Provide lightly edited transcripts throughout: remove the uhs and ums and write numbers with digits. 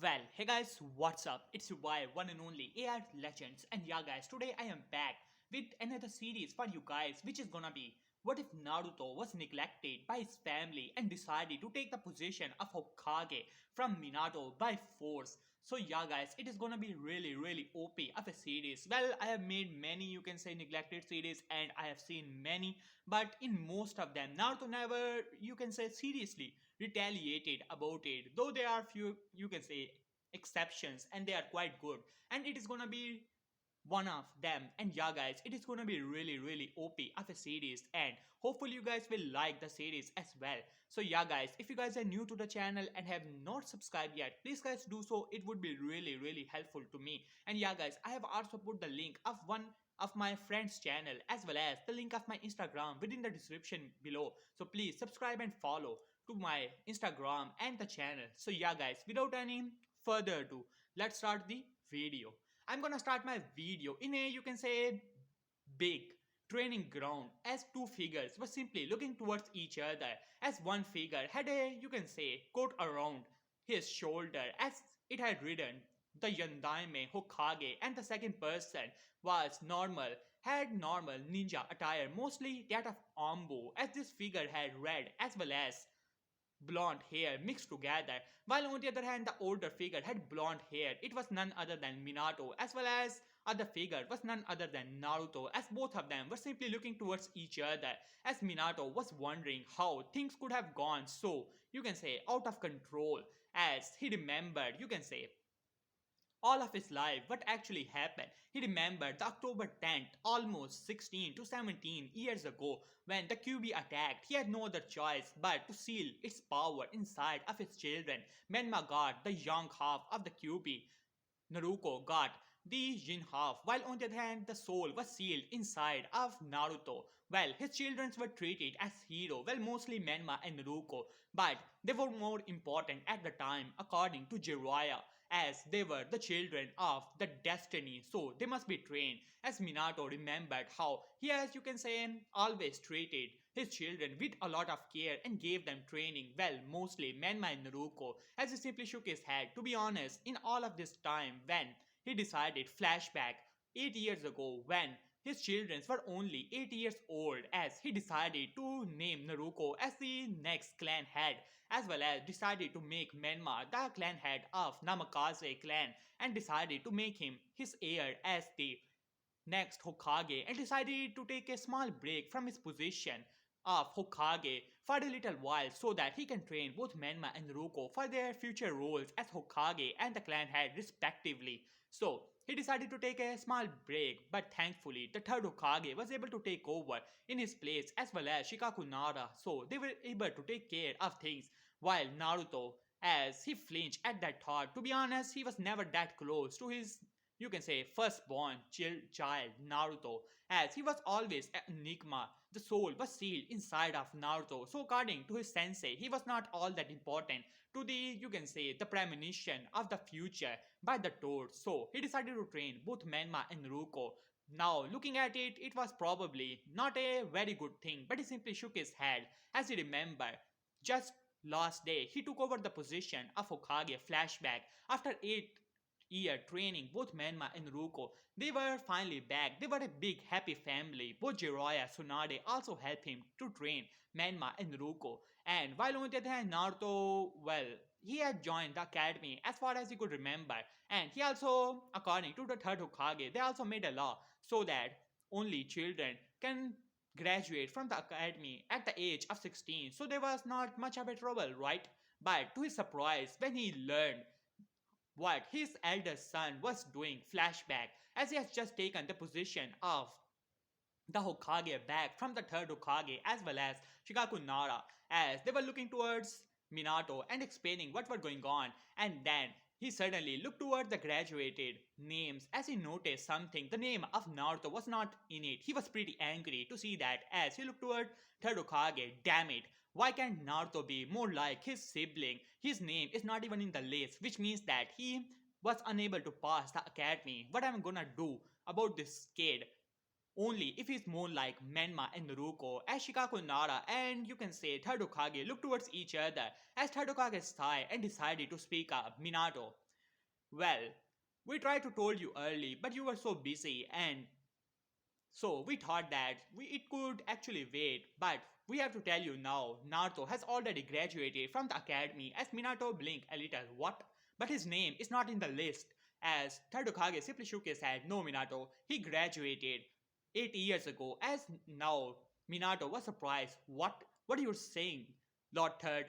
Well, hey guys, what's up? It's your boy, one and only AR Legends, and yeah, guys, today I am back with another series for you guys, which is gonna be what if Naruto was neglected by his family and decided to take the position of Hokage from Minato by force. So yeah, guys, it is gonna be really OP of a series. Well, I have made many, you can say, neglected series, and I have seen many, but in most of them, Naruto never, you can say, seriously retaliated about it, though there are few, you can say, exceptions, and they are quite good, and it is gonna be one of them. And yeah, guys, it is gonna be really OP of a series, and hopefully you guys will like the series as well. So yeah, guys, if you guys are new to the channel and have not subscribed yet, please guys do so. It would be really helpful to me. And yeah, guys, I have also put the link of one of my friend's channel as well as the link of my Instagram within the description below, so please subscribe and follow to my Instagram and the channel. So yeah, guys, without any further ado, let's start the video. I'm gonna start my video in a, you can say, big training ground, as two figures were simply looking towards each other, as one figure had a, you can say, coat around his shoulder as it had written the Yandaime Hokage, and the second person was normal, had normal ninja attire, mostly that of Ambo, as this figure had red as well as blonde hair mixed together, while on the other hand the older figure had blonde hair. It was none other than Minato, as well as other figure was none other than Naruto, as both of them were simply looking towards each other, as Minato was wondering how things could have gone so, you can say, out of control, as he remembered, you can say, all of his life what actually happened. He remembered the October 10th, almost 16 to 17 years ago, when the QB attacked. He had no other choice but to seal its power inside of his children. Menma got the young half of the QB, Naruto got the yin half, while on the other hand the soul was sealed inside of Naruto. Well, his children were treated as heroes, well, mostly Menma and Naruto, but they were more important at the time according to Jiraiya, as they were the children of the destiny, so they must be trained. As Minato remembered how he has, you can say, always treated his children with a lot of care and gave them training, well, mostly Menma and Naruto, as he simply shook his head. To be honest, in all of this time, when he decided flashback 8 years ago, when his children were only 8 years old, as he decided to name Naruto as the next clan head, as well as decided to make Menma the clan head of Namikaze clan, and decided to make him his heir as the next Hokage, and decided to take a small break from his position of Hokage for a little while so that he can train both Menma and Ruko for their future roles as Hokage and the clan head respectively. So he decided to take a small break, but thankfully the third Hokage was able to take over in his place, as well as Shikaku Nara, so they were able to take care of things, while Naruto, as he flinched at that thought. To be honest, he was never that close to his, you can say, firstborn child Naruto, as he was always an enigma. The soul was sealed inside of Naruto, so according to his sensei, he was not all that important to the, you can say, the premonition of the future by the Toad. So he decided to train both Menma and Ruko. Now, looking at it, it was probably not a very good thing, but he simply shook his head as he remembered just last day he took over the position of Hokage. Flashback, after 8 year training both Menma and Ruko, they were finally back. They were a big happy family. Both Jiraiya Tsunade also helped him to train Menma and Ruko. And while on the other hand, Naruto, well, he had joined the academy as far as he could remember. And he also, according to the third Hokage, they also made a law so that only children can graduate from the academy at the age of 16. So there was not much of a trouble, right? But to his surprise, when he learned what his eldest son was doing, flashback, as he has just taken the position of the Hokage back from the third Hokage, as well as Shikaku Nara, as they were looking towards Minato and explaining what was going on. And then he suddenly looked toward the graduated names as he noticed something. The name of Naruto was not in it. He was pretty angry to see that as he looked toward third Hokage. Damn it, why can't Naruto be more like his sibling? His name is not even in the list, which means that he was unable to pass the academy. What am I gonna do about this kid? Only if he's more like Menma and Naruto, as Shikaku Nara and, you can say, third Hokage looked towards each other as third Hokage sighed and decided to speak up. Minato, Well, we tried to told you early, but you were so busy and so we thought that it could actually wait, but we have to tell you now, Naruto has already graduated from the academy as Minato blinked a little. What? But his name is not in the list. As Third Hokage simply shook his head, no Minato, he graduated 8 years ago. As now, Minato was surprised. What? What are you saying? Lord Third,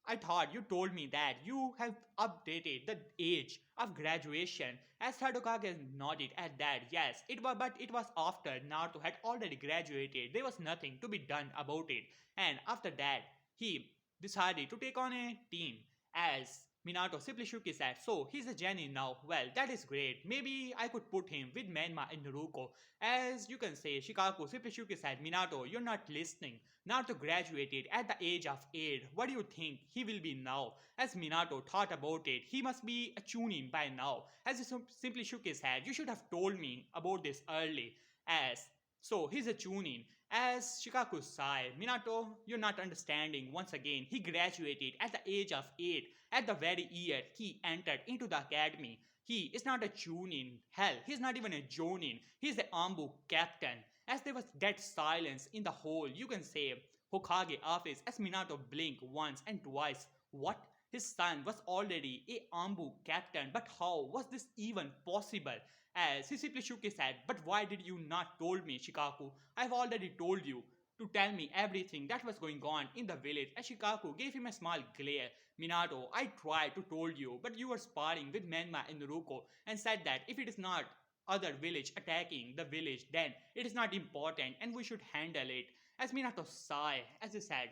I thought you told me that you have updated the age of graduation. As Sadokage nodded at that, yes, it was, but it was after Naruto had already graduated. There was nothing to be done about it. And after that, he decided to take on a team as Minato simply shook his head. So he's a genie now. Well, that is great. Maybe I could put him with Menma and Naruto. As you can say, Shikaku simply shook his head. Minato, you're not listening. Naruto graduated at the age of 8. What do you think he will be now? As Minato thought about it, he must be a chunin by now. As he simply shook his head, you should have told me about this early. As so, he's a chunin. As Shikaku sighed, Minato, you're not understanding. Once again, he graduated at the age of 8, at the very year he entered into the academy. He is not a chunin. Hell, he's not even a jonin. He's the Ambu captain. As there was dead silence in the whole, you can say, Hokage office, as Minato blinked once and twice. What? His son was already a Ambu captain, but how was this even possible? As he simply shook his head, but why did you not told me, Shikaku? I've already told you to tell me everything that was going on in the village. As Shikaku gave him a small glare. Minato, I tried to told you, but you were sparring with Menma and Naruto and said that if it is not other village attacking the village, then it is not important and we should handle it. As Minato sighed, as he said,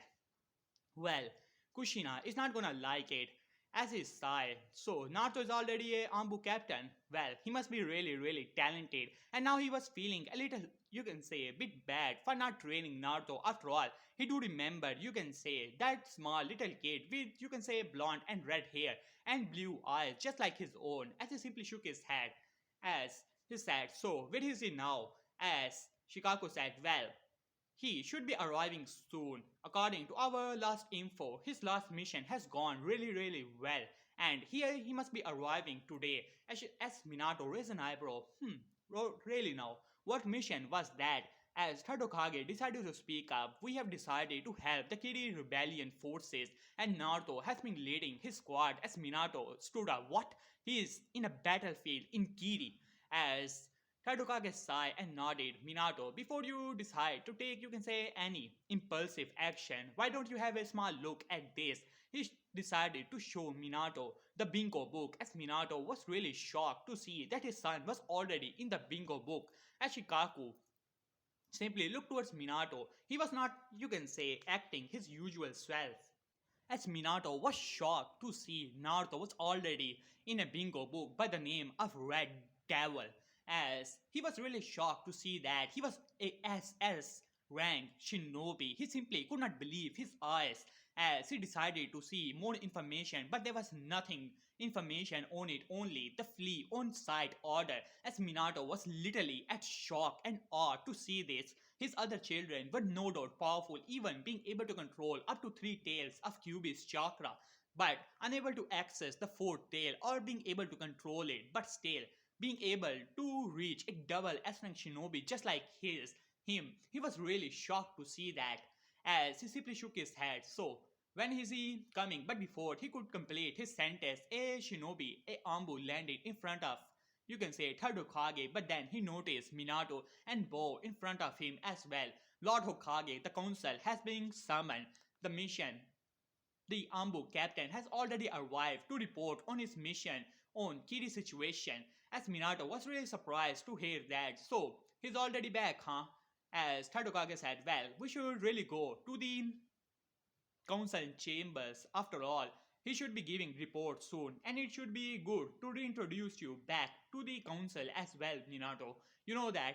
well, Kushina is not gonna like it. As he sighed, so Naruto is already a Ambu captain. Well, he must be really, really talented. And now he was feeling a little, you can say, a bit bad for not training Naruto. After all, he do remember, you can say, that small little kid with, you can say, blonde and red hair and blue eyes, just like his own. As he simply shook his head, as he said, so where is he now? As Shikaku said, well, he should be arriving soon. According to our last info, his last mission has gone really, really well. And here he must be arriving today. As Minato raised an eyebrow. Really now? What mission was that? As Tadokage decided to speak up, we have decided to help the Kiri rebellion forces, and Naruto has been leading his squad as Minato stood up. What? He is in a battlefield in Kiri. As Tadokage sighed and nodded. Minato, before you decide to take, you can say, any impulsive action, why don't you have a small look at this? He decided to show Minato the bingo book, as Minato was really shocked to see that his son was already in the bingo book. As Shikaku simply looked towards Minato, he was not, you can say, acting his usual self. As Minato was shocked to see Naruto was already in a bingo book by the name of Red Devil, as he was really shocked to see that he was a SS rank shinobi. He simply could not believe his eyes as he decided to see more information, but there was nothing information on it, only the flea on site order. As Minato was literally at shock and awe to see this. His other children were no doubt powerful, even being able to control up to 3 tails of Kyuubi's chakra, but unable to access the fourth tail or being able to control it, but still being able to reach a double S-rank shinobi just like he was really shocked to see that as he simply shook his head. So, when is he coming? But before he could complete his sentence, a shinobi, a Ambu landed in front of, you can say, third Hokage, but then he noticed Minato and Bo in front of him as well. Lord Hokage, the council has been summoned. The mission, the Ambu captain, has already arrived to report on his mission on Kiri's situation. As Minato was really surprised to hear that. So, he's already back, huh? As Tadokage said, well, we should really go to the council chambers. After all, he should be giving reports soon, and it should be good to reintroduce you back to the council as well, Minato. You know that,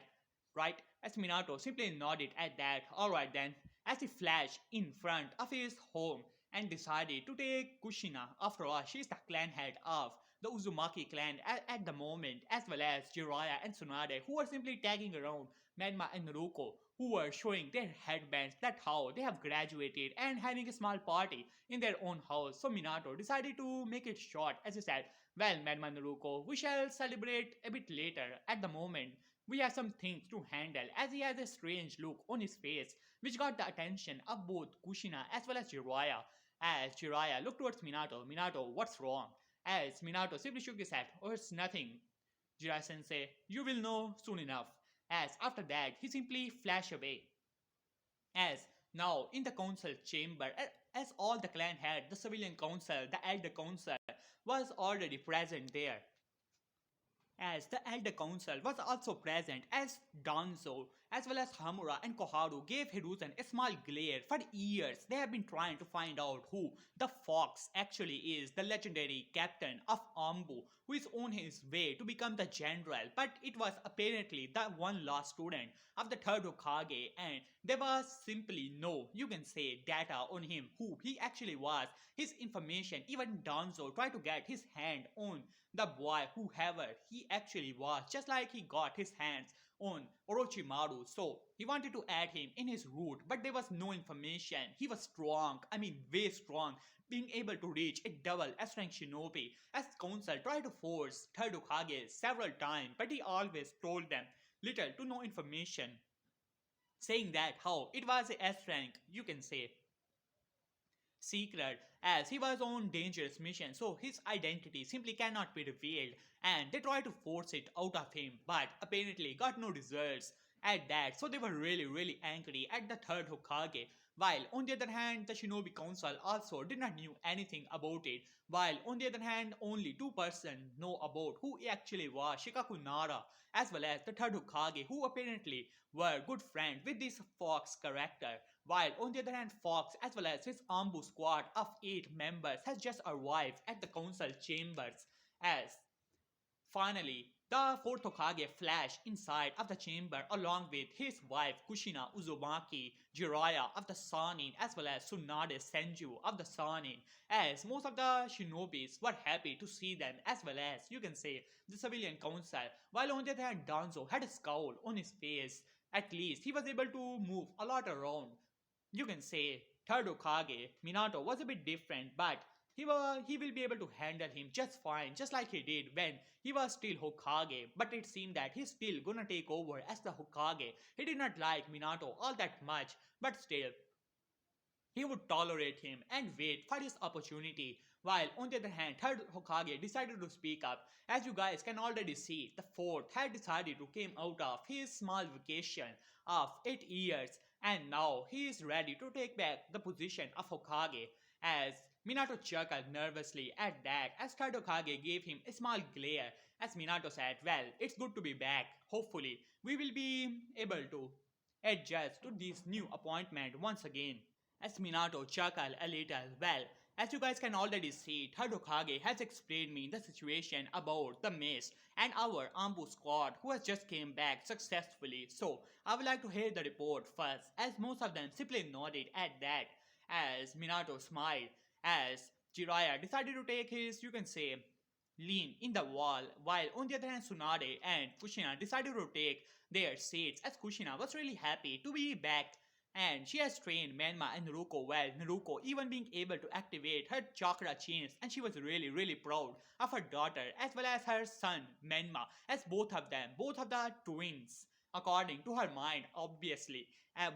right? As Minato simply nodded at that. Alright then, as he flashed in front of his home and decided to take Kushina. After all, she's the clan head of the Uzumaki clan at the moment, as well as Jiraiya and Tsunade, who are simply tagging around Menma and Naruto, who were showing their headbands that how they have graduated and having a small party in their own house. So Minato decided to make it short as he said, well, Madman Naruko, we shall celebrate a bit later. At the moment, we have some things to handle as he has a strange look on his face which got the attention of both Kushina as well as Jiraiya. As Jiraiya looked towards Minato, Minato, what's wrong? As Minato simply shook his head, oh, it's nothing. Jiraiya sensei, you will know soon enough. As after that, he simply flashed away. As now in the council chamber, as all the clan had, the civilian council, the elder council was already present there. As the elder council was also present as Danzo as well as Hamura and Koharu gave Hiruzen a small glare. For years they have been trying to find out who the fox actually is, the legendary captain of Ambu who is on his way to become the general, but it was apparently the one last student of the third Hokage and there was simply no, you can say, data on him, who he actually was, his information. Even Danzo tried to get his hand on the boy, whoever he actually was, just like he got his hands on Orochimaru. So he wanted to add him in his route, but there was no information. He was strong, I mean, way strong, being able to reach a double S rank shinobi. As council tried to force third Hokage several times, but he always told them little to no information, saying that how it was a S rank, you can say, secret, as he was on dangerous mission, so his identity simply cannot be revealed, and they tried to force it out of him but apparently got no results at that. So they were really angry at the third Hokage, while on the other hand the Shinobi Council also did not knew anything about it, while on the other hand only two persons know about who he actually was, Shikaku Nara as well as the third Hokage, who apparently were good friends with this Fox character, while on the other hand Fox as well as his Ambu squad of 8 members has just arrived at the council chambers. As finally, the fourth Hokage flashed inside of the chamber along with his wife Kushina Uzumaki, Jiraiya of the Sanin as well as Tsunade Senju of the Sanin, as most of the shinobis were happy to see them as well as, you can say, the civilian council, while on the other hand Danzo had a scowl on his face. At least he was able to move a lot around, you can say. Third Hokage, Minato, was a bit different, but he will be able to handle him just fine, just like he did when he was still Hokage. But it seemed that he's still gonna take over as the Hokage. He did not like Minato all that much, but still, he would tolerate him and wait for his opportunity. While on the other hand, third Hokage decided to speak up. As you guys can already see, the fourth had decided to came out of his small vacation of 8 years and now he is ready to take back the position of Hokage. As Minato chuckled nervously at that as third Hokage gave him a small glare as Minato said, well, it's good to be back. Hopefully, we will be able to adjust to this new appointment once again. As Minato chuckled a little, well, as you guys can already see, third Hokage has explained me the situation about the mist and our Ambu squad who has just came back successfully. So I would like to hear the report first, as most of them simply nodded at that. As Minato smiled, as Jiraiya decided to take his, you can say, lean in the wall, while on the other hand Tsunade and Kushina decided to take their seats, as Kushina was really happy to be back and she has trained Menma and Naruko well, Naruko even being able to activate her chakra chains, and she was really proud of her daughter as well as her son Menma, as both of them, both of the twins, according to her mind obviously,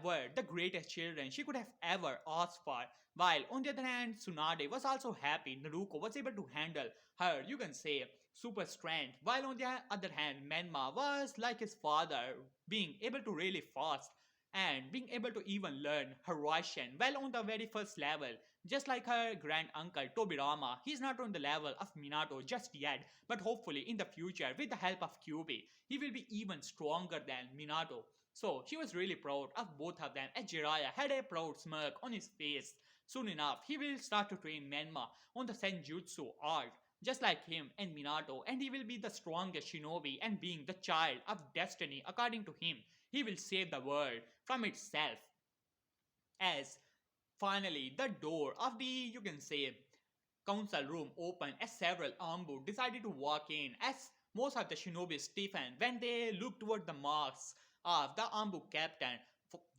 were the greatest children she could have ever asked for. While on the other hand Tsunade was also happy Naruko was able to handle her, you can say, super strength, while on the other hand Menma was like his father, being able to really fast and being able to even learn Russian well on the very first level. Just like her grand uncle Tobirama, he's not on the level of Minato just yet, but hopefully in the future, with the help of Kyuubi, he will be even stronger than Minato. So she was really proud of both of them, as Jiraiya had a proud smirk on his face. Soon enough, he will start to train Menma on the Senjutsu art, just like him and Minato, and he will be the strongest shinobi and being the child of destiny according to him. He will save the world from itself. As finally the door of the, you can say, council room opened as several Ambu decided to walk in, as most of the shinobi stiffened when they looked toward the marks of the Ambu captain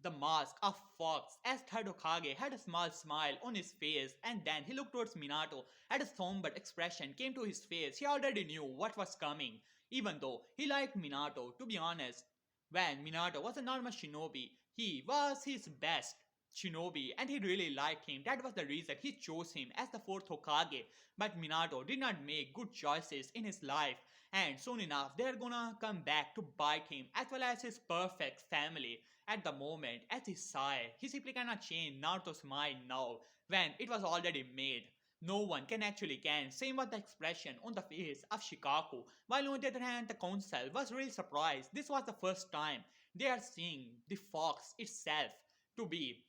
the mask of Fox as third Hokage had a small smile on his face, and then he looked towards Minato and a somber expression came to his face. He already knew what was coming, even though he liked Minato. To be honest, when Minato was a normal shinobi, he was his best shinobi and he really liked him. That was the reason he chose him as the fourth Hokage. But Minato did not make good choices in his life, and soon enough they're gonna come back to bite him as well as his perfect family. At the moment, as he sighed, he simply cannot change Naruto's mind now when it was already made. No one can actually can. Same was the expression on the face of Shikaku. While on the other hand, the council was really surprised. This was the first time they are seeing the fox itself to be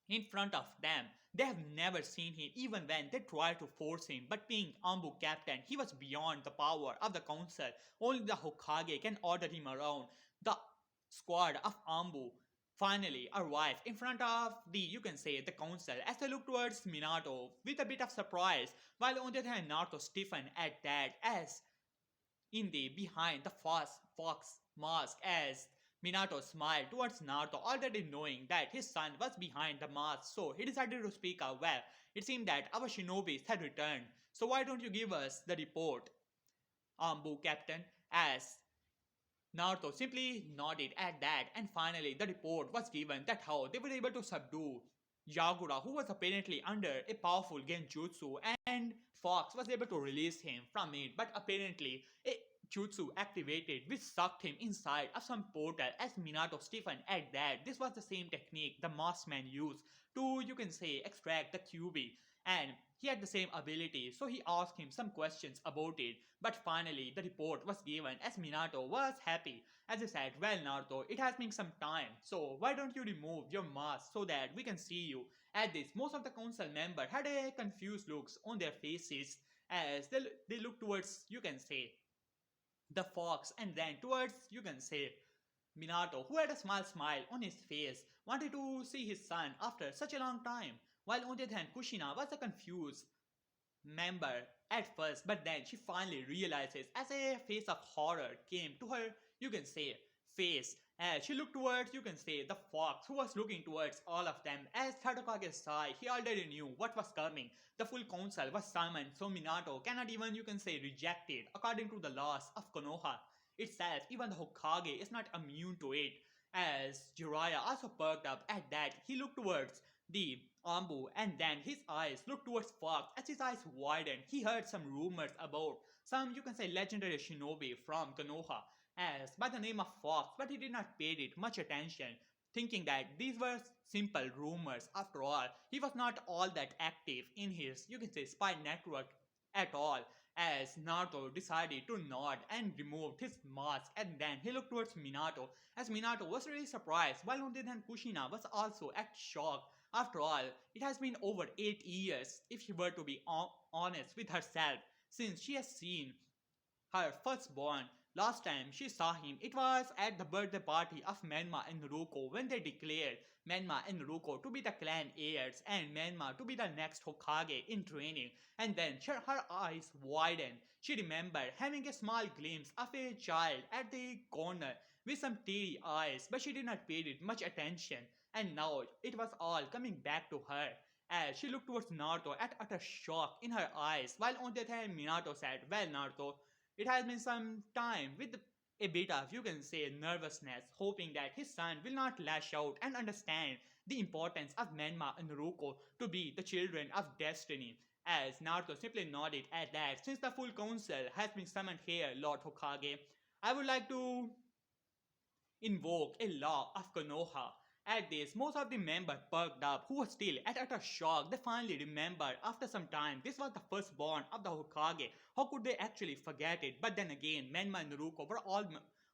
in front of them. They have never seen him even when they tried to force him, but being Ambu captain, he was beyond the power of the council. Only the Hokage can order him around. The squad of Ambu finally arrived in front of the, you can say, the council as they look towards Minato with a bit of surprise, while on the other hand Naruto stiffened at that as in the behind the fox mask as Minato smiled towards Naruto, already knowing that his son was behind the mask, so he decided to speak out. Well, it seemed that our shinobis had returned, so why don't you give us the report, Ambu Captain? As Naruto simply nodded at that, and finally the report was given that how they were able to subdue Yagura, who was apparently under a powerful genjutsu, and Fox was able to release him from it, but apparently a jutsu activated which sucked him inside of some portal as Minato stiffened at that. This was the same technique the Maskman used to, you can say, extract the QB, and he had the same ability, so he asked him some questions about it. But finally, the report was given as Minato was happy. As he said, well, Naruto, it has been some time, so why don't you remove your mask so that we can see you? At this, most of the council members had a confused looks on their faces as they looked towards, you can say, the fox and then towards, you can say, Minato, who had a small smile on his face, wanted to see his son after such a long time, while on the other hand, Kushina was a confused member at first, but then she finally realizes as a face of horror came to her, you can say, face. As she looked towards, you can say, the fox who was looking towards all of them. As Tadokage sighed, he already knew what was coming. The full council was summoned, so Minato cannot even, you can say, reject it. According to the laws of Konoha itself, even the Hokage is not immune to it. As Jiraiya also perked up at that, he looked towards the Ambu, and then his eyes looked towards Fox. As his eyes widened, he heard some rumors about some, you can say, legendary shinobi from Konoha as by the name of Fox, but he did not pay it much attention, thinking that these were simple rumors. After all, he was not all that active in his, you can say, spy network at all. As Naruto decided to nod and removed his mask, and then he looked towards Minato, as Minato was really surprised, while on the other hand Kushina was also at shock. After all, it has been over 8 years, if she were to be honest with herself, since she has seen her firstborn. Last time she saw him, it was at the birthday party of Menma and Naruto when they declared Menma and Naruto to be the clan heirs and Menma to be the next Hokage in training. And then her eyes widened. She remembered having a small glimpse of a child at the corner with some teary eyes, but she did not pay it much attention. And now it was all coming back to her as she looked towards Naruto at utter shock in her eyes, while on the other hand Minato said, well, Naruto, it has been some time with a bit of, you can say, nervousness, hoping that his son will not lash out and understand the importance of Menma and Naruto to be the children of destiny. As Naruto simply nodded at that, since the full council has been summoned here, Lord Hokage, I would like to invoke a law of Konoha. At this, most of the members perked up who were still at utter shock. They finally remembered after some time this was the firstborn of the Hokage. How could they actually forget it? But then again, Menma and Naruto were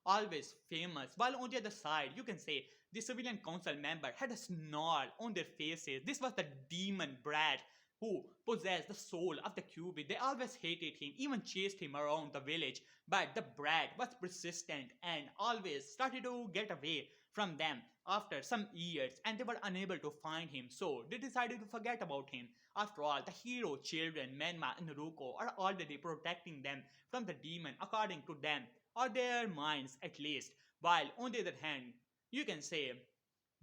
always famous. While on the other side, you can say the civilian council member had a snarl on their faces. This was the demon brat who possessed the soul of the Kyuubi. They always hated him, even chased him around the village. But the brat was persistent and always started to get away from them after some years, and they were unable to find him, so they decided to forget about him. After all, the hero children, Menma and Naruto, are already protecting them from the demon according to them, or their minds at least. While on the other hand, you can say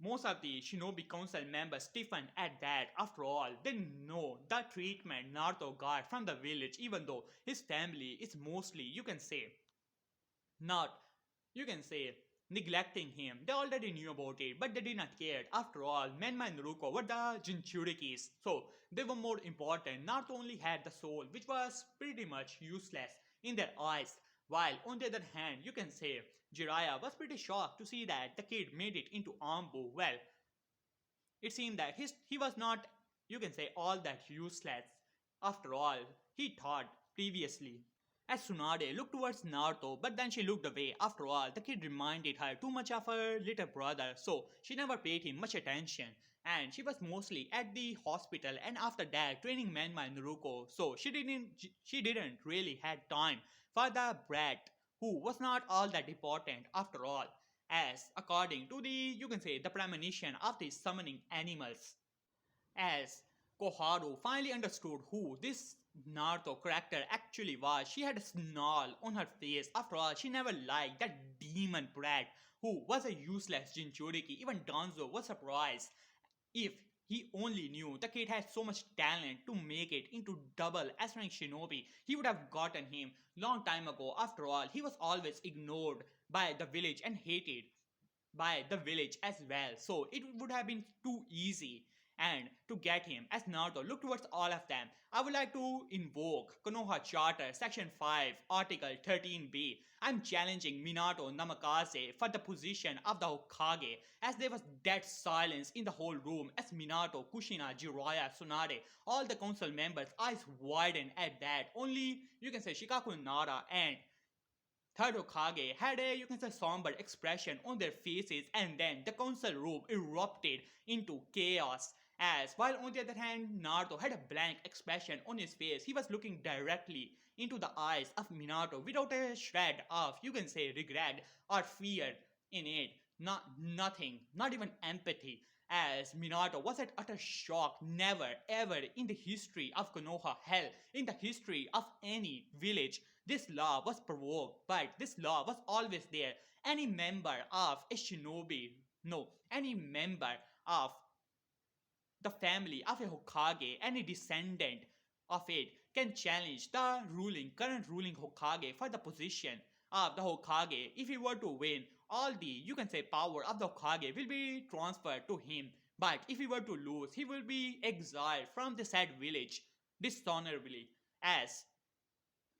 Most of the Shinobi Council members stiffened at that. After all, they know the treatment Naruto got from the village, even though his family is mostly, you can say, not, you can say, neglecting him. They already knew about it, but they did not care. After all, Menma and Ruko were the Jinchurikis, so they were more important. Naruto only had the soul, which was pretty much useless in their eyes. While on the other hand, you can say Jiraiya was pretty shocked to see that the kid made it into Ambu. Well, it seemed that he was not, you can say, all that useless. After all, he thought previously. As Tsunade looked towards Naruto, but then she looked away. After all, the kid reminded her too much of her little brother, so she never paid him much attention. And she was mostly at the hospital and after that training Menma and Naruko, so she didn't really had time for the brat who was not all that important after all. As according to the, you can say, the premonition of the summoning animals. As Koharu finally understood who this Naruto character actually was, she had a snarl on her face. After all, she never liked that demon brat who was a useless Jinchuriki. Even Danzo was surprised. If he only knew the kid had so much talent to make it into double as rank shinobi, he would have gotten him long time ago. After all, he was always ignored by the village and hated by the village as well. So it would have been too easy and to get him. As Naruto looked towards all of them, I would like to invoke Konoha Charter Section 5 Article 13b. I'm challenging Minato Namikaze for the position of the Hokage, as there was dead silence in the whole room as Minato, Kushina, Jiraiya, Tsunade, all the council members' eyes widened at that. Only, you can say, Shikaku Nara and third Hokage had a, you can say, somber expression on their faces, and then the council room erupted into chaos. As while on the other hand, Naruto had a blank expression on his face. He was looking directly into the eyes of Minato without a shred of, you can say, regret or fear in it. Nothing, not even empathy. As Minato was at utter shock, never ever in the history of Konoha, hell, in the history of any village, this law was provoked, but this law was always there. Any member of a shinobi, no, any member of the family of a Hokage, any descendant of it, can challenge the current ruling Hokage for the position of the Hokage. If he were to win, all the, you can say, power of the Hokage will be transferred to him. But if he were to lose, he will be exiled from the said village dishonorably. As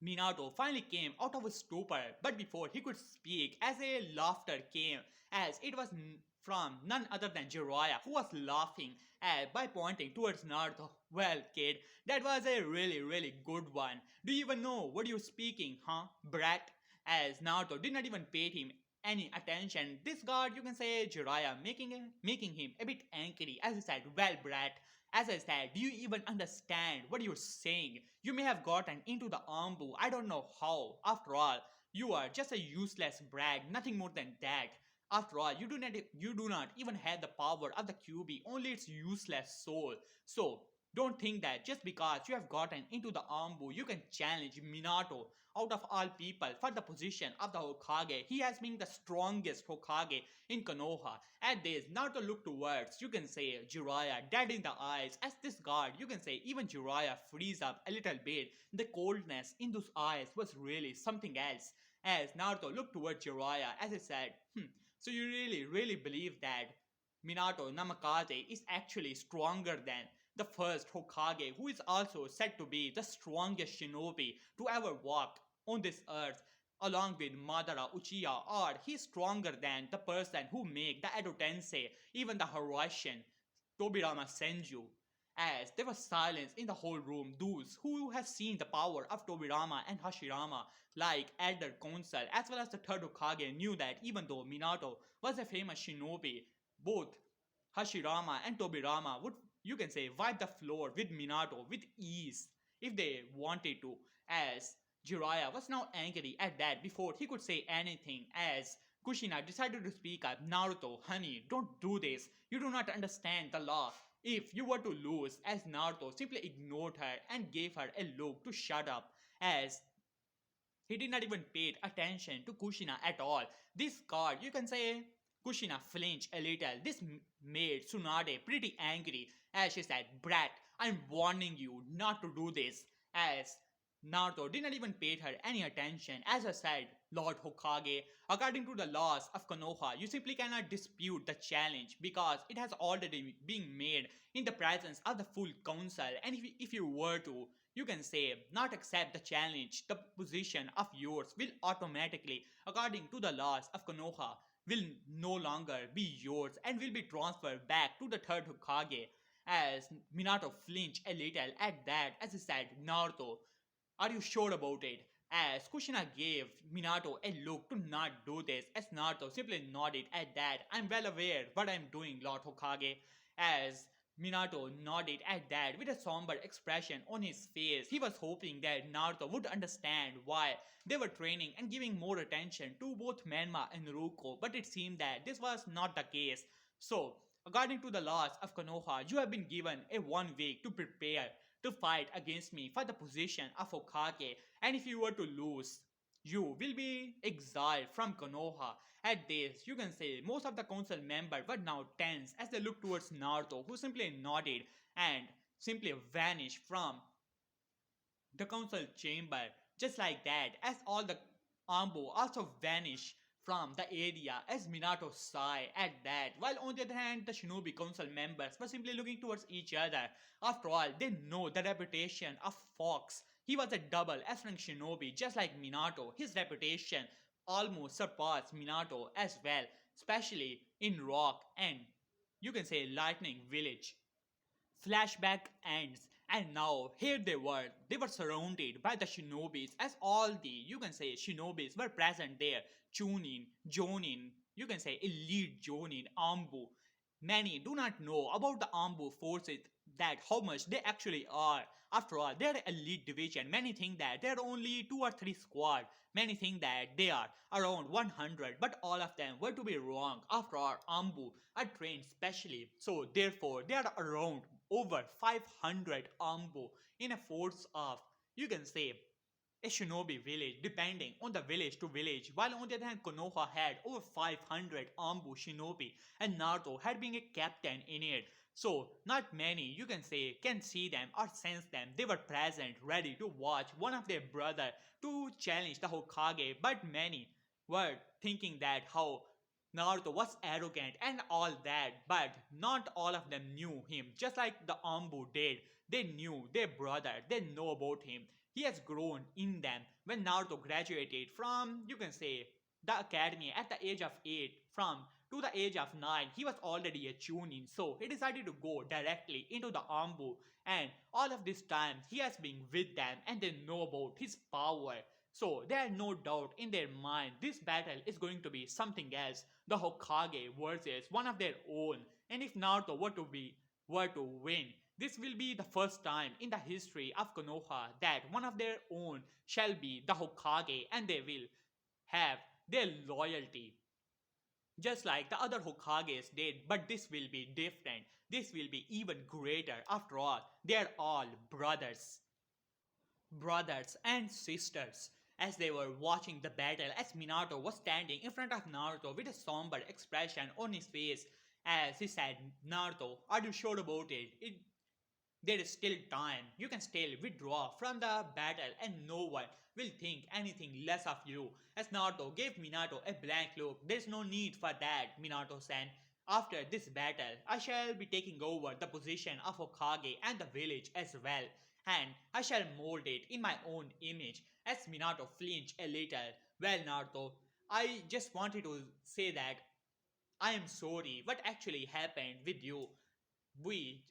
Minato finally came out of his stupor, but before he could speak, as a laughter came, as it was from none other than Jiraiya, who was laughing by pointing towards Naruto. Well, kid, that was a really, really good one. Do you even know what you're speaking, huh, brat? As Naruto did not even pay him any attention. This guard, you can say, Jiraiya, making him a bit angry, as he said, well, brat, as I said, do you even understand what you're saying? You may have gotten into the Ambu, I don't know how. After all, you are just a useless brag, nothing more than that. After all, you do not even have the power of the QB, only its useless soul. So don't think that just because you have gotten into the Ambu, you can challenge Minato out of all people for the position of the Hokage. He has been the strongest Hokage in Konoha. At this, Naruto looked towards, you can say, Jiraiya, dead in the eyes. As this guard, you can say, even Jiraiya freeze up a little bit. The coldness in those eyes was really something else. As Naruto looked towards Jiraiya, as he said, so you really, really believe that Minato Namikaze is actually stronger than the first Hokage, who is also said to be the strongest shinobi to ever walk on this earth, along with Madara Uchiha, or he's stronger than the person who made the Edo Tensei, even the Hiraishin, Tobirama Senju. As there was silence in the whole room, those who have seen the power of Tobirama and Hashirama, like Elder Council as well as the third Hokage, knew that even though Minato was a famous shinobi, both Hashirama and Tobirama would, you can say, wipe the floor with Minato with ease if they wanted to. As Jiraiya was now angry at that before he could say anything, as Kushina decided to speak up. Naruto, honey, don't do this. You do not understand the law. If you were to lose, as Naruto simply ignored her and gave her a look to shut up, as he did not even pay attention to Kushina at all. This card, you can say, Kushina flinched a little. This made Tsunade pretty angry as she said, Brat, I'm warning you not to do this. As Naruto didn't even pay her any attention. As I said, Lord Hokage, according to the laws of Konoha, you simply cannot dispute the challenge because it has already been made in the presence of the full council. And if you were to, you can say, not accept the challenge, the position of yours will automatically, according to the laws of Konoha, will no longer be yours and will be transferred back to the third Hokage. As Minato flinched a little at that, as he said, Naruto, are you sure about it? As Kushina gave Minato a look to not do this, as Naruto simply nodded at that. I'm well aware what I'm doing, Lord Hokage. As Minato nodded at that with a somber expression on his face. He was hoping that Naruto would understand why they were training and giving more attention to both Menma and Ruko, but it seemed that this was not the case. So, according to the laws of Konoha, you have been given a 1 week to prepare to fight against me for the position of Hokage, and if you were to lose, you will be exiled from Konoha. At this, you can say most of the council members were now tense as they looked towards Naruto, who simply nodded and simply vanished from the council chamber. Just like that, as all the Ambo also vanish from the area as Minato sighed at that, while on the other hand the shinobi council members were simply looking towards each other. After all, they know the reputation of Fox. He was a double S-rank shinobi just like Minato. His reputation almost surpassed Minato as well, especially in Rock and you can say Lightning Village. Flashback ends, and now here they were. They were surrounded by the shinobis, as all the, you can say, shinobis were present there. Chunin, Jonin, you can say elite Jonin, Ambu. Many do not know about the Ambu forces, that how much they actually are. After all, they are elite division. Many think that there are only 2 or 3 squad. Many think that they are around 100, but all of them were to be wrong. After all, Ambu are trained specially, so therefore they are around over 500 Ambo in a force of, you can say, a shinobi village, depending on the village to village, while on the other hand Konoha had over 500 Ambu shinobi and Naruto had been a captain in it. So not many, you can say, can see them or sense them. They were present, ready to watch one of their brother to challenge the Hokage, but many were thinking that how Naruto was arrogant and all that, but not all of them knew him. Just like the Ambu did, they knew their brother, they know about him. He has grown in them. When Naruto graduated from, you can say, the academy at the age of 8, from to the age of 9, he was already a chunin, so he decided to go directly into the Ambu. And all of this time, he has been with them and they know about his power. So there are no doubt in their mind this battle is going to be something else. The Hokage versus one of their own. And if Naruto were to win, this will be the first time in the history of Konoha that one of their own shall be the Hokage and they will have their loyalty just like the other Hokages did, but this will be different. This will be even greater. After all, they are all brothers and sisters. As they were watching the battle, as Minato was standing in front of Naruto with a somber expression on his face, as he said, Naruto, are you sure about it? There is still time. You can still withdraw from the battle and no one will think anything less of you. As Naruto gave Minato a blank look, there's no need for that, Minato-san. After this battle, I shall be taking over the position of Hokage and the village as well, and I shall mold it in my own image. As Minato flinched a little, well, Naruto, I just wanted to say that I am sorry what actually happened with you. We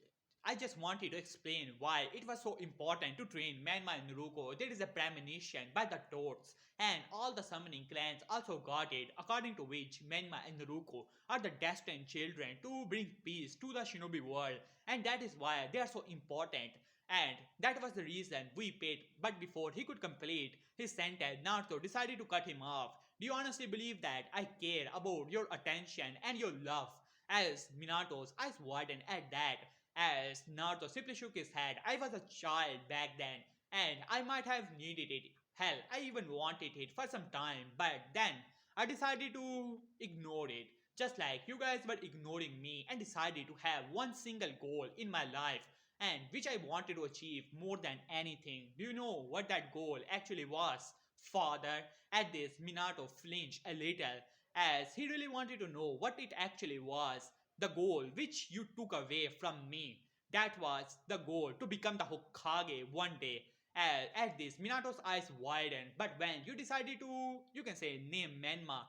I just wanted to explain why it was so important to train Manma and Naruto. There is a premonition by the Toads, and all the summoning clans also got it, according to which Menma and Naruto are the destined children to bring peace to the shinobi world, and that is why they are so important. And that was the reason we paid. But before he could complete his sentence, Naruto decided to cut him off. Do you honestly believe that I care about your attention and your love? As Minato's eyes widened at that, as Naruto simply shook his head. I was a child back then, and I might have needed it. Hell, I even wanted it for some time, but then I decided to ignore it. Just like you guys were ignoring me and decided to have one single goal in my life, and which I wanted to achieve more than anything. Do you know what that goal actually was? Father, at this, Minato flinched a little as he really wanted to know what it actually was. The goal which you took away from me. That was the goal to become the Hokage one day. At this, Minato's eyes widened, but when you decided to, you can say, name Menma,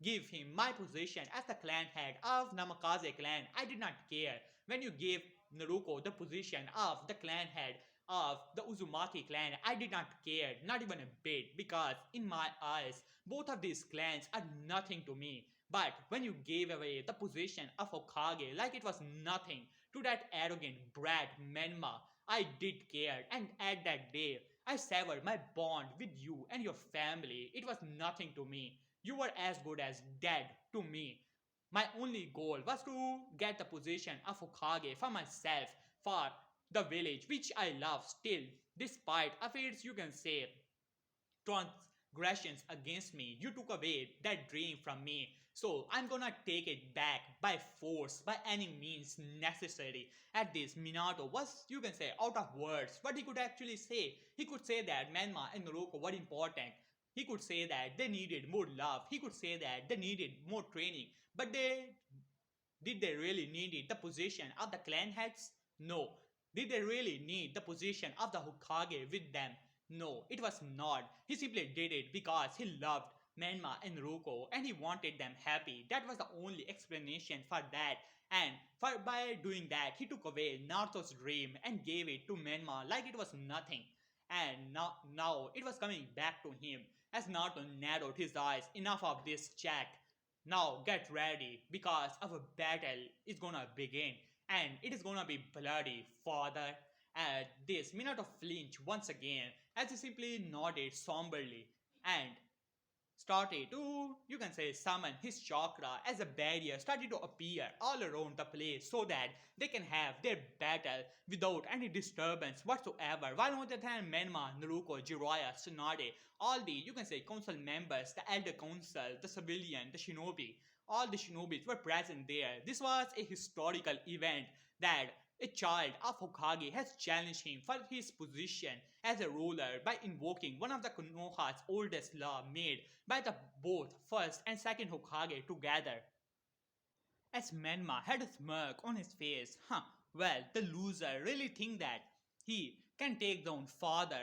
give him my position as the clan head of Namikaze clan. I did not care when you gave Naruto the position of the clan head of the Uzumaki clan. I did not care, not even a bit, because in my eyes, both of these clans are nothing to me. But when you gave away the position of Hokage like it was nothing to that arrogant brat Menma, I did care, and at that day, I severed my bond with you and your family. It was nothing to me. You were as good as dead to me. My only goal was to get the position of Hokage for myself, for the village which I love still, despite of its, you can say, transgressions against me. You took away that dream from me. So I'm gonna take it back by force, by any means necessary. At this, Minato was, you can say, out of words. What he could actually say? He could say that Menma and Naruto were important. He could say that they needed more love. He could say that they needed more training. But did they really need the position of the clan heads? No. Did they really need the position of the Hokage with them? No, it was not. He simply did it because he loved Menma and Ruko and he wanted them happy. That was the only explanation for that. And by doing that, he took away Naruto's dream and gave it to Menma like it was nothing. And now it was coming back to him as Naruto narrowed his eyes. Enough of this chat. Now get ready because our battle is gonna begin and it is gonna be bloody, father. At this, Minato flinched once again as he simply nodded somberly and started to, you can say, summon his chakra as a barrier started to appear all around the place so that they can have their battle without any disturbance whatsoever. While on the time, Menma, Naruto, Jiraiya, Tsunade, all the, you can say, council members, the elder council, the civilian, the shinobi, all the shinobis were present there. This was a historical event that a child of Hokage has challenged him for his position as a ruler by invoking one of the Konoha's oldest law made by the both first and second Hokage together. As Menma had a smirk on his face, well, the loser really think that he can take down father,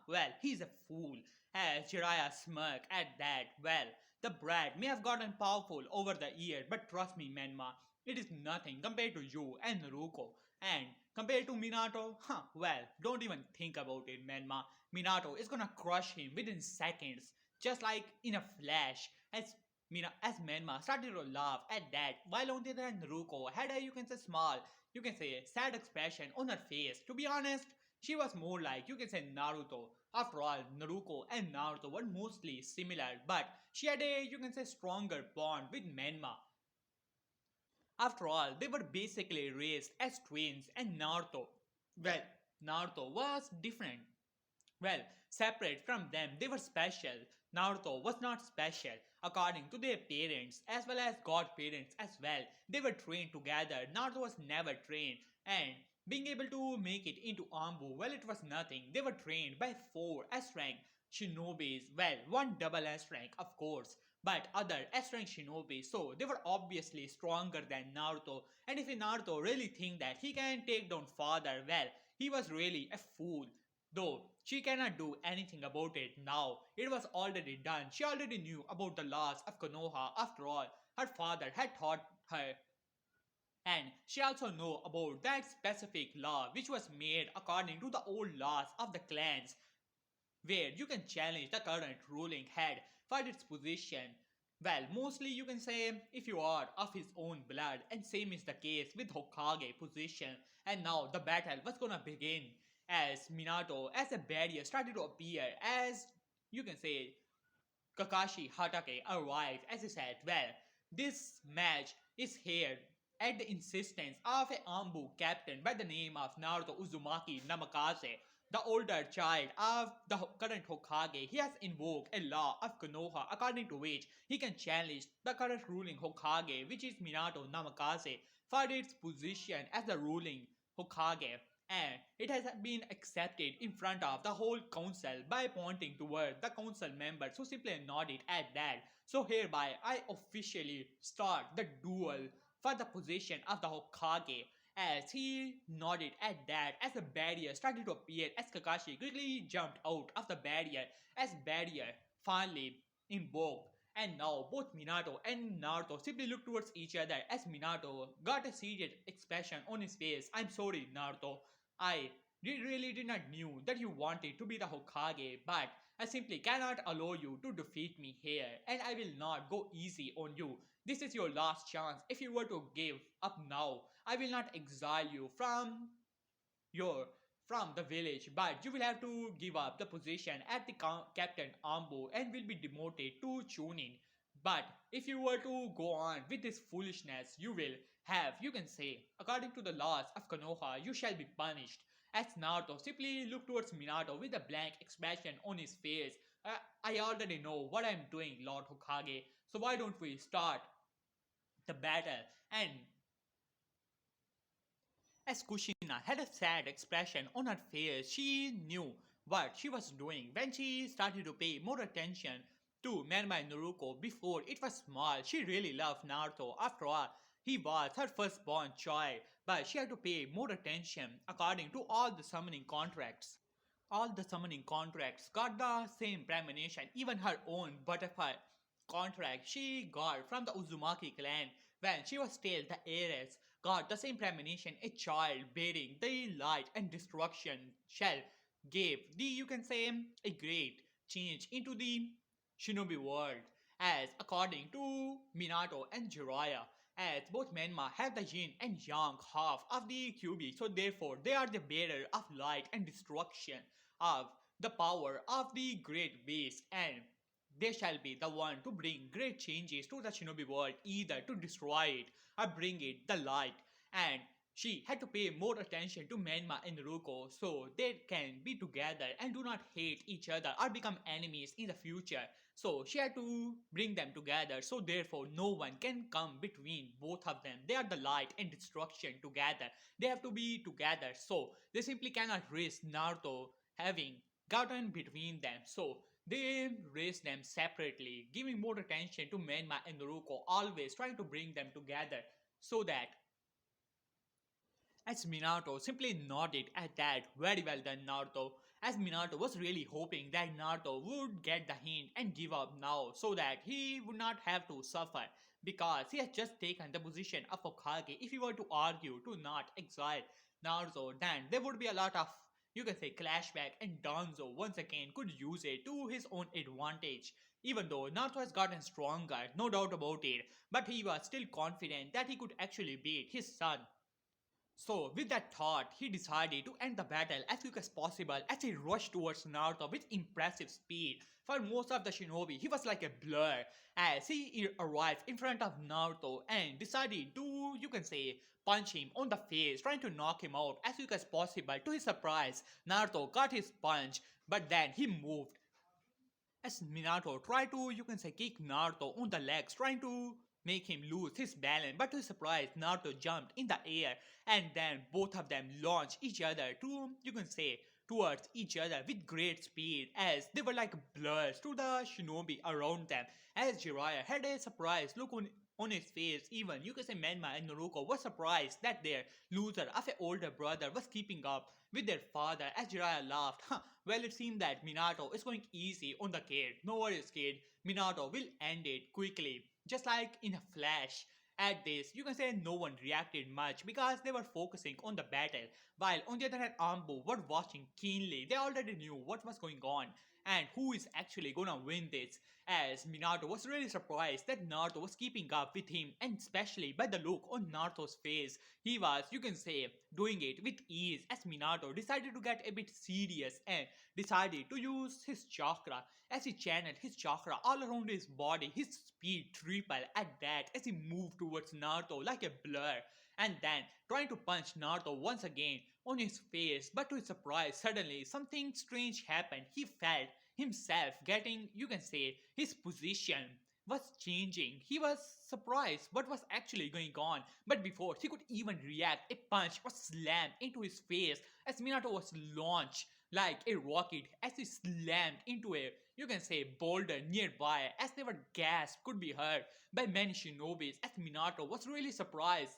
well, he's a fool. As Jiraiya smirked at that, well, the brat may have gotten powerful over the years, but trust me, Menma, it is nothing compared to you and Naruto. And compared to Minato, well, don't even think about it, Menma. Minato is gonna crush him within seconds, just like in a flash. As Menma started to laugh at that, while on the other hand, Naruto had a, you can say, small, you can say, sad expression on her face. To be honest, she was more like, you can say, Naruto. After all, Naruto and Naruto were mostly similar, but she had a, you can say, stronger bond with Menma. After all, they were basically raised as twins, and well, Naruto was different. Well, separate from them, they were special. Naruto was not special according to their parents as well as godparents as well. They were trained together. Naruto was never trained and being able to make it into Ambu, well, it was nothing. They were trained by four S rank shinobis. Well, one double S rank, of course, but other S rank shinobi. So they were obviously stronger than Naruto. And if Naruto really think that he can take down father, well, he was really a fool. Though she cannot do anything about it now, it was already done. She already knew about the laws of Konoha. After all, her father had taught her, and she also knew about that specific law which was made according to the old laws of the clans, where you can challenge the current ruling head for its position. Well, mostly you can say if you are of his own blood, and same is the case with Hokage position. And now the battle was gonna begin as Minato, as a barrier started to appear, as you can say Kakashi Hatake arrived, as he said, well, this match is here at the insistence of a Ambu captain by the name of Naruto Uzumaki Namikaze. the older child of the current Hokage. He has invoked a law of Konoha according to which he can challenge the current ruling Hokage, which is Minato Namikaze, for its position as the ruling Hokage. And it has been accepted in front of the whole council by pointing toward the council members who simply nodded at that. So hereby I officially start the duel for the position of the Hokage. As he nodded at that, as a barrier started to appear, as Kakashi quickly jumped out of the barrier, as barrier finally invoked. And now both Minato and Naruto simply looked towards each other as Minato got a serious expression on his face. I'm sorry, Naruto. I really did not knew that you wanted to be the Hokage, but I simply cannot allow you to defeat me here, and I will not go easy on you. This is your last chance. If you were to give up now, I will not exile you your from the village, but you will have to give up the position at the Captain Ambu and will be demoted to Chunin. But if you were to go on with this foolishness, you will have, you can say, according to the laws of Konoha, you shall be punished. As Naruto simply looked towards Minato with a blank expression on his face. I already know what I'm doing, Lord Hokage, so why don't we start the battle? And as Kushina had a sad expression on her face, she knew what she was doing when she started to pay more attention to Merma and Naruto. Before it was small, she really loved Naruto. After all, he was her firstborn child, but she had to pay more attention according to all the summoning contracts. All the summoning contracts got the same premonition, even her own butterfly contract she got from the Uzumaki clan when she was still the heiress got the same premonition a child bearing the light and destruction shall give the, you can say, a great change into the shinobi world, as according to Minato and Jiraiya, as both Menma have the yin and yang half of the QB, so therefore they are the bearer of light and destruction of the power of the great beast, and they shall be the one to bring great changes to the shinobi world, either to destroy it or bring it the light. And she had to pay more attention to Menma and Ruko so they can be together and do not hate each other or become enemies in the future. So she had to bring them together, so therefore no one can come between both of them. They are the light and destruction together. They have to be together, so they simply cannot risk Naruto having gotten between them. So they raised them separately, giving more attention to Menma and Naruko, always trying to bring them together so that as Minato simply nodded at that. Very well done, Naruto. As Minato was really hoping that Naruto would get the hint and give up now so that he would not have to suffer because he has just taken the position of Hokage. If he were to argue to not exile Naruto, then there would be a lot of, you can say, clashback, and Danzo once again could use it to his own advantage. Even though Naruto has gotten stronger, no doubt about it, but he was still confident that he could actually beat his son. So, with that thought, he decided to end the battle as quick as possible as he rushed towards Naruto with impressive speed. For most of the shinobi, he was like a blur as he arrived in front of Naruto and decided to, you can say, punch him on the face, trying to knock him out as quick as possible. To his surprise, Naruto got his punch, but then he moved as Minato tried to, you can say, kick Naruto on the legs, trying to make him lose his balance. But to his surprise, Naruto jumped in the air and then both of them launched each other to, you can say, towards each other with great speed as they were like blurs to the shinobi around them. As Jiraiya had a surprised look on his face, even you can say Menma and Naruto were surprised that their loser of an older brother was keeping up with their father. As Jiraiya laughed, well, it seemed that Minato is going easy on the kid. No worries, kid. Minato will end it quickly, just like in a flash. At this, you can say no one reacted much because they were focusing on the battle, while on the other hand, Ambu were watching keenly. They already knew what was going on and who is actually gonna win this. As Minato was really surprised that Naruto was keeping up with him, and especially by the look on Naruto's face. He was, you can say, doing it with ease as Minato decided to get a bit serious and decided to use his chakra. As he channeled his chakra all around his body, his speed tripled at that as he moved towards Naruto like a blur, and then trying to punch Naruto once again on his face, but to his surprise, suddenly something strange happened. He felt himself getting, you can say, his position was changing. He was surprised what was actually going on, but before he could even react, a punch was slammed into his face as Minato was launched like a rocket as he slammed into a, you can say, boulder nearby. As they were gasp could be heard by many shinobis as Minato was really surprised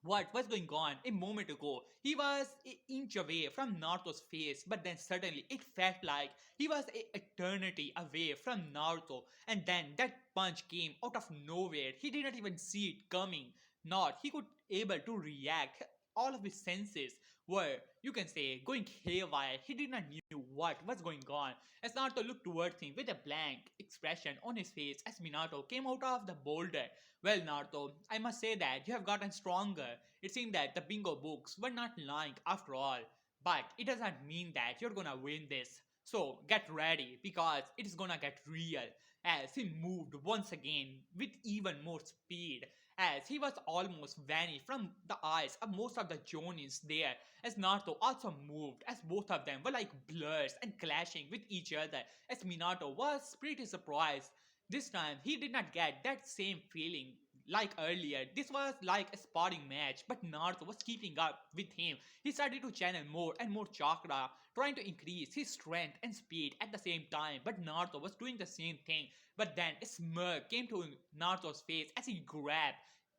what was going on a moment ago. He was an inch away from Naruto's face, but then suddenly it felt like he was an eternity away from Naruto. And then that punch came out of nowhere. He didn't even see it coming. Not he could able to react. All of his senses were, you can say, going haywire. He did not knew what was going on. As Naruto looked towards him with a blank expression on his face as Minato came out of the boulder. Well, Naruto, I must say that you have gotten stronger. It seemed that the bingo books were not lying after all. But it does not mean that you're gonna win this. So get ready because it is gonna get real. As he moved once again with even more speed, as he was almost vanished from the eyes of most of the Jonins there, as Naruto also moved, as both of them were like blurs and clashing with each other, as Minato was pretty surprised. This time, he did not get that same feeling like earlier. This was like a sparring match, but Naruto was keeping up with him. He started to channel more and more chakra, trying to increase his strength and speed at the same time. But Naruto was doing the same thing. But then a smirk came to Naruto's face as he grabbed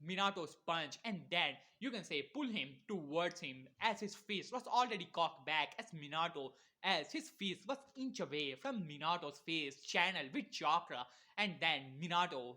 Minato's punch and then, you can say, pull him towards him as his fist was already cocked back as his fist was inch away from Minato's face channel with chakra, and then Minato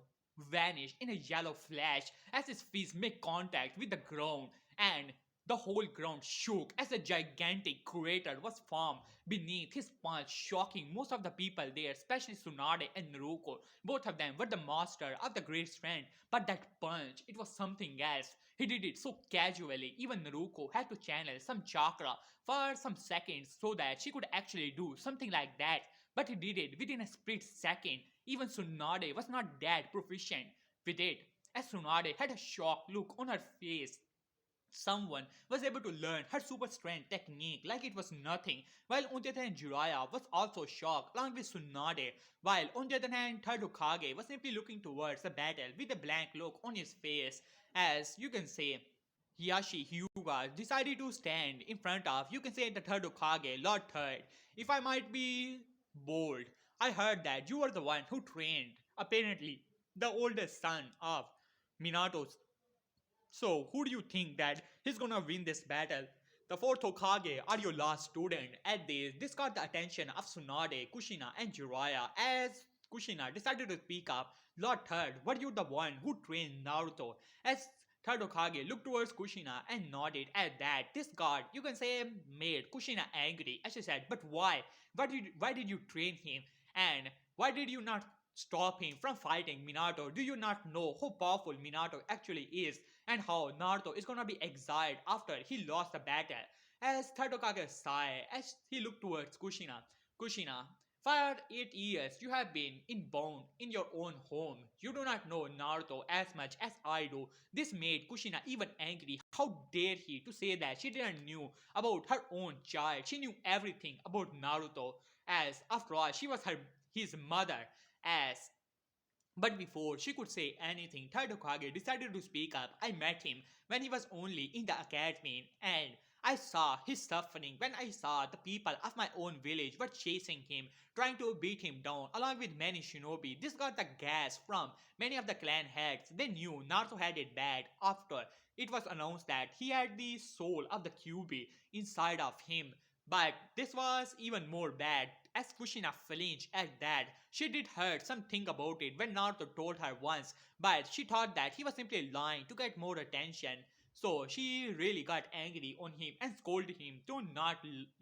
vanished in a yellow flash as his fist made contact with the ground, and the whole ground shook as a gigantic crater was formed beneath his punch, shocking most of the people there, especially Tsunade and Naruto. Both of them were the master of the great strength, but that punch, it was something else. He did it so casually, even Naruto had to channel some chakra for some seconds so that she could actually do something like that. But he did it within a split second. Even Tsunade was not that proficient with it, as Tsunade had a shocked look on her face. Someone was able to learn her super strength technique like it was nothing, while on the other hand Jiraiya was also shocked along with Tsunade, while on the other hand third Hokage was simply looking towards the battle with a blank look on his face, as you can say Hiyashi Hyuga decided to stand in front of, you can say, the third Hokage, Lord Third. If I might be bold, I heard that you were the one who trained, apparently, the oldest son of Minato's. So, who do you think that he's gonna win this battle? The fourth Hokage are your last student. At this got the attention of Tsunade, Kushina, and Jiraiya as Kushina decided to speak up. Lord Third, were you the one who trained Naruto? As Third Hokage looked towards Kushina and nodded at that. This god, you can say, made Kushina angry as she said, but why? Why did you train him? And why did you not stop him from fighting Minato? Do you not know how powerful Minato actually is and how Naruto is gonna be exiled after he lost the battle? As Third Hokage sighed as he looked towards Kushina. Kushina, for 8 years you have been inbound in your own home. You do not know Naruto as much as I do. This made Kushina even angry. How dare he to say that she didn't knew about her own child? She knew everything about Naruto, as after all she was his mother. As but before she could say anything, Third Hokage decided to speak up. I met him when he was only in the academy, and I saw his suffering when I saw the people of my own village were chasing him, trying to beat him down, along with many shinobi. This got the gas from many of the clan heads. They knew Naruto had it bad after it was announced that he had the soul of the QB inside of him. But this was even more bad as Kushina flinched at that. She did heard something about it when Naruto told her once, but she thought that he was simply lying to get more attention. So she really got angry on him and scolded him to not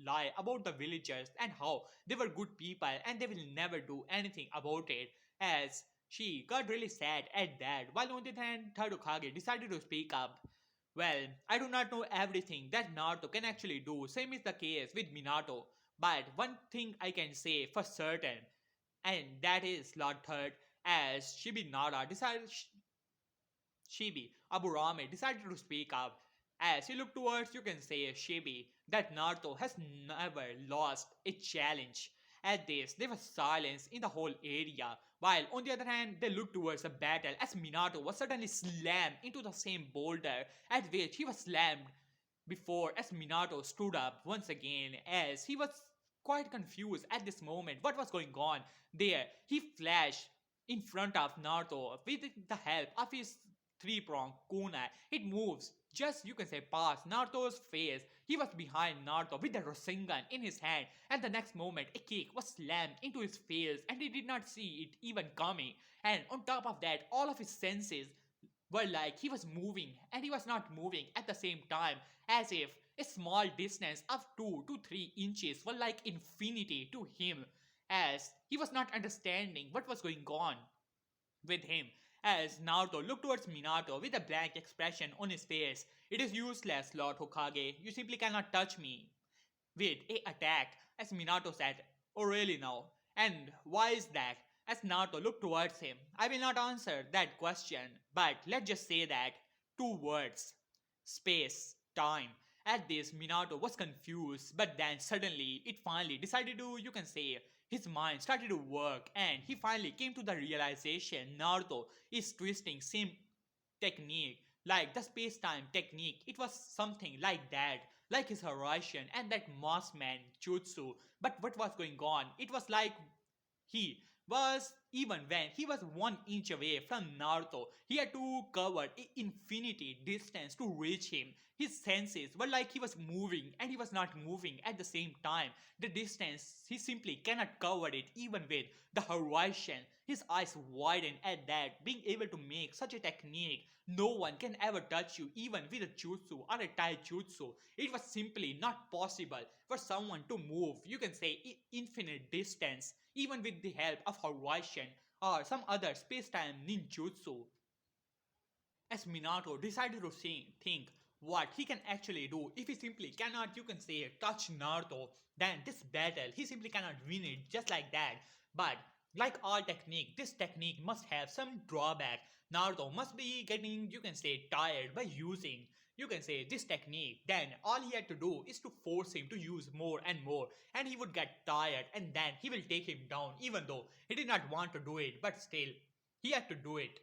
lie about the villagers and how they were good people and they will never do anything about it. As she got really sad at that, while on the other hand, Third Hokage decided to speak up. Well, I do not know everything that Naruto can actually do. Same is the case with Minato. But one thing I can say for certain, and that is Lord Third, as Shibi Aburame decided to speak up, As he looked towards, you can say, Shibi, that Naruto has never lost a challenge. At this, there was silence in the whole area, while on the other hand, they looked towards a battle as Minato was suddenly slammed into the same boulder at which he was slammed before as Minato stood up once again as he was quite confused at this moment what was going on there. He flashed in front of Naruto with the help of his three-pronged kunai. It moves just you can say past Naruto's face. He was behind Naruto with the Rasengan in his hand, and the next moment a kick was slammed into his face and he did not see it even coming. And on top of that, all of his senses were like he was moving and he was not moving at the same time, as if a small distance of 2 to 3 inches were like infinity to him, as he was not understanding what was going on with him. As Naruto looked towards Minato with a blank expression on his face. It is useless, Lord Hokage. You simply cannot touch me with a attack, as Minato said, oh really now? And why is that? As Naruto looked towards him, I will not answer that question, but let's just say that two words space, time. At this, Minato was confused, but then suddenly it finally decided to, you can say, his mind started to work and he finally came to the realization Naruto is twisting same technique like the space-time technique. It was something like that, like his Horizon and that Mossman jutsu. But what was going on? It was like he was even when he was 1 inch away from Naruto, he had to cover an infinity distance to reach him. His senses were like he was moving and he was not moving at the same time. The distance, he simply cannot cover it even with the horizon. His eyes widen at that, being able to make such a technique. No one can ever touch you even with a jutsu or a taijutsu. It was simply not possible for someone to move, you can say, infinite distance, even with the help of horizon or some other space-time ninjutsu. As Minato decided to think what he can actually do if he simply cannot, you can say, touch Naruto, then this battle he simply cannot win it just like that. But like all technique, this technique must have some drawback. Naruto must be getting, you can say, tired by using, you can say, this technique. Then all he had to do is to force him to use more and more, and he would get tired, and then he will take him down, even though he did not want to do it, but still he had to do it.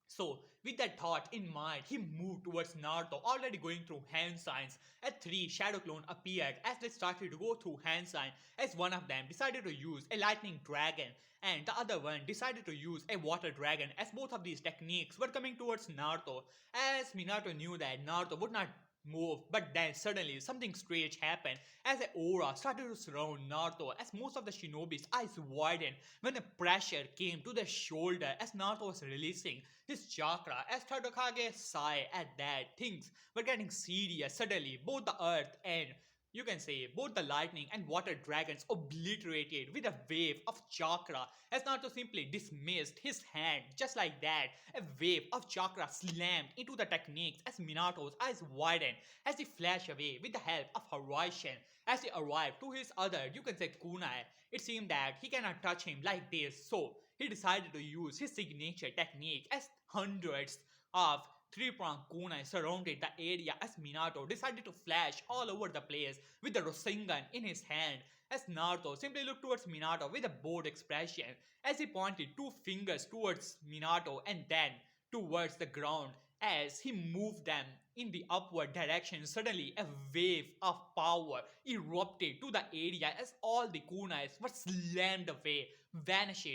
So, with that thought in mind, he moved towards Naruto, already going through hand signs. At 3, Shadow Clone appeared as they started to go through hand sign, as one of them decided to use a lightning dragon and the other one decided to use a water dragon, as both of these techniques were coming towards Naruto. As Minato knew that Naruto would not move, but then suddenly something strange happened as an aura started to surround Naruto, as most of the shinobi's eyes widened when the pressure came to their shoulder as Naruto was releasing his chakra. As Tadokage sighed at that, things were getting serious. Suddenly both the earth and, you can say, both the lightning and water dragons obliterated with a wave of chakra, as Naruto simply dismissed his hand just like that. A wave of chakra slammed into the techniques as Minato's eyes widened as he flashed away with the help of Horizon. As he arrived to his other, you can say, kunai, it seemed that he cannot touch him like this, so he decided to use his signature technique as hundreds of three-pronged kunai surrounded the area as Minato decided to flash all over the place with the Rasengan in his hand, as Naruto simply looked towards Minato with a bored expression as he pointed two fingers towards Minato and then towards the ground as he moved them in the upward direction. Suddenly a wave of power erupted to the area as all the kunais were slammed away, vanished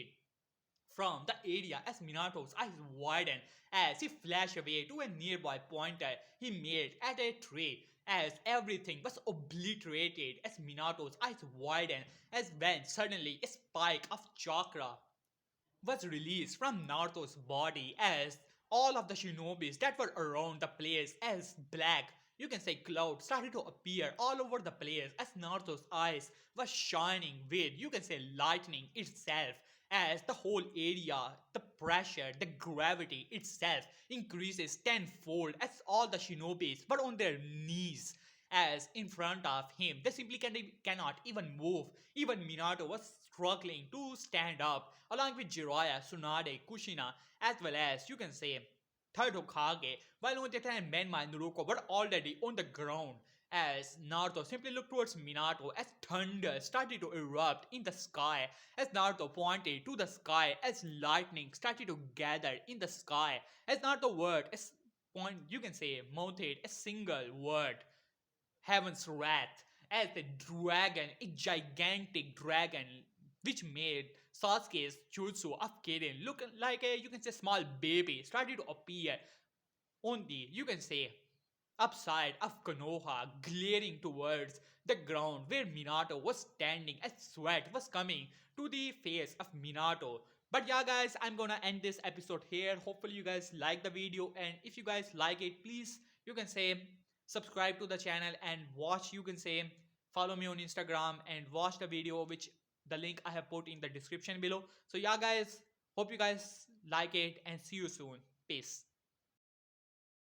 from the area as Minato's eyes widened as he flashed away to a nearby pointer he made at a tree, as everything was obliterated as Minato's eyes widened as when suddenly a spike of chakra was released from Naruto's body as all of the shinobis that were around the place as black, you can say, clouds started to appear all over the place as Naruto's eyes were shining with, you can say, lightning itself, as the whole area, the pressure, the gravity itself increases tenfold as all the shinobis were on their knees as in front of him. They simply cannot even move. Even Minato was struggling to stand up along with Jiraiya, Tsunade, Kushina, as well as, you can say, third Hokage, while on the time Menma and Naruto were already on the ground. As Naruto simply looked towards Minato as thunder started to erupt in the sky, as Naruto pointed to the sky as lightning started to gather in the sky, as Naruto word as point you can say mouthed a single word, Heaven's Wrath, as the dragon, a gigantic dragon, which made Sasuke's jutsu of Kirin look like a you can say small baby, started to appear on the you can say upside of Konoha, glaring towards the ground where Minato was standing as sweat was coming to the face of Minato. But yeah, guys, I'm gonna end this episode here. Hopefully, you guys like the video, and if you guys like it, please you can say subscribe to the channel and watch. You can say follow me on Instagram and watch the video, which the link I have put in the description below. So yeah, guys, hope you guys like it and see you soon. Peace.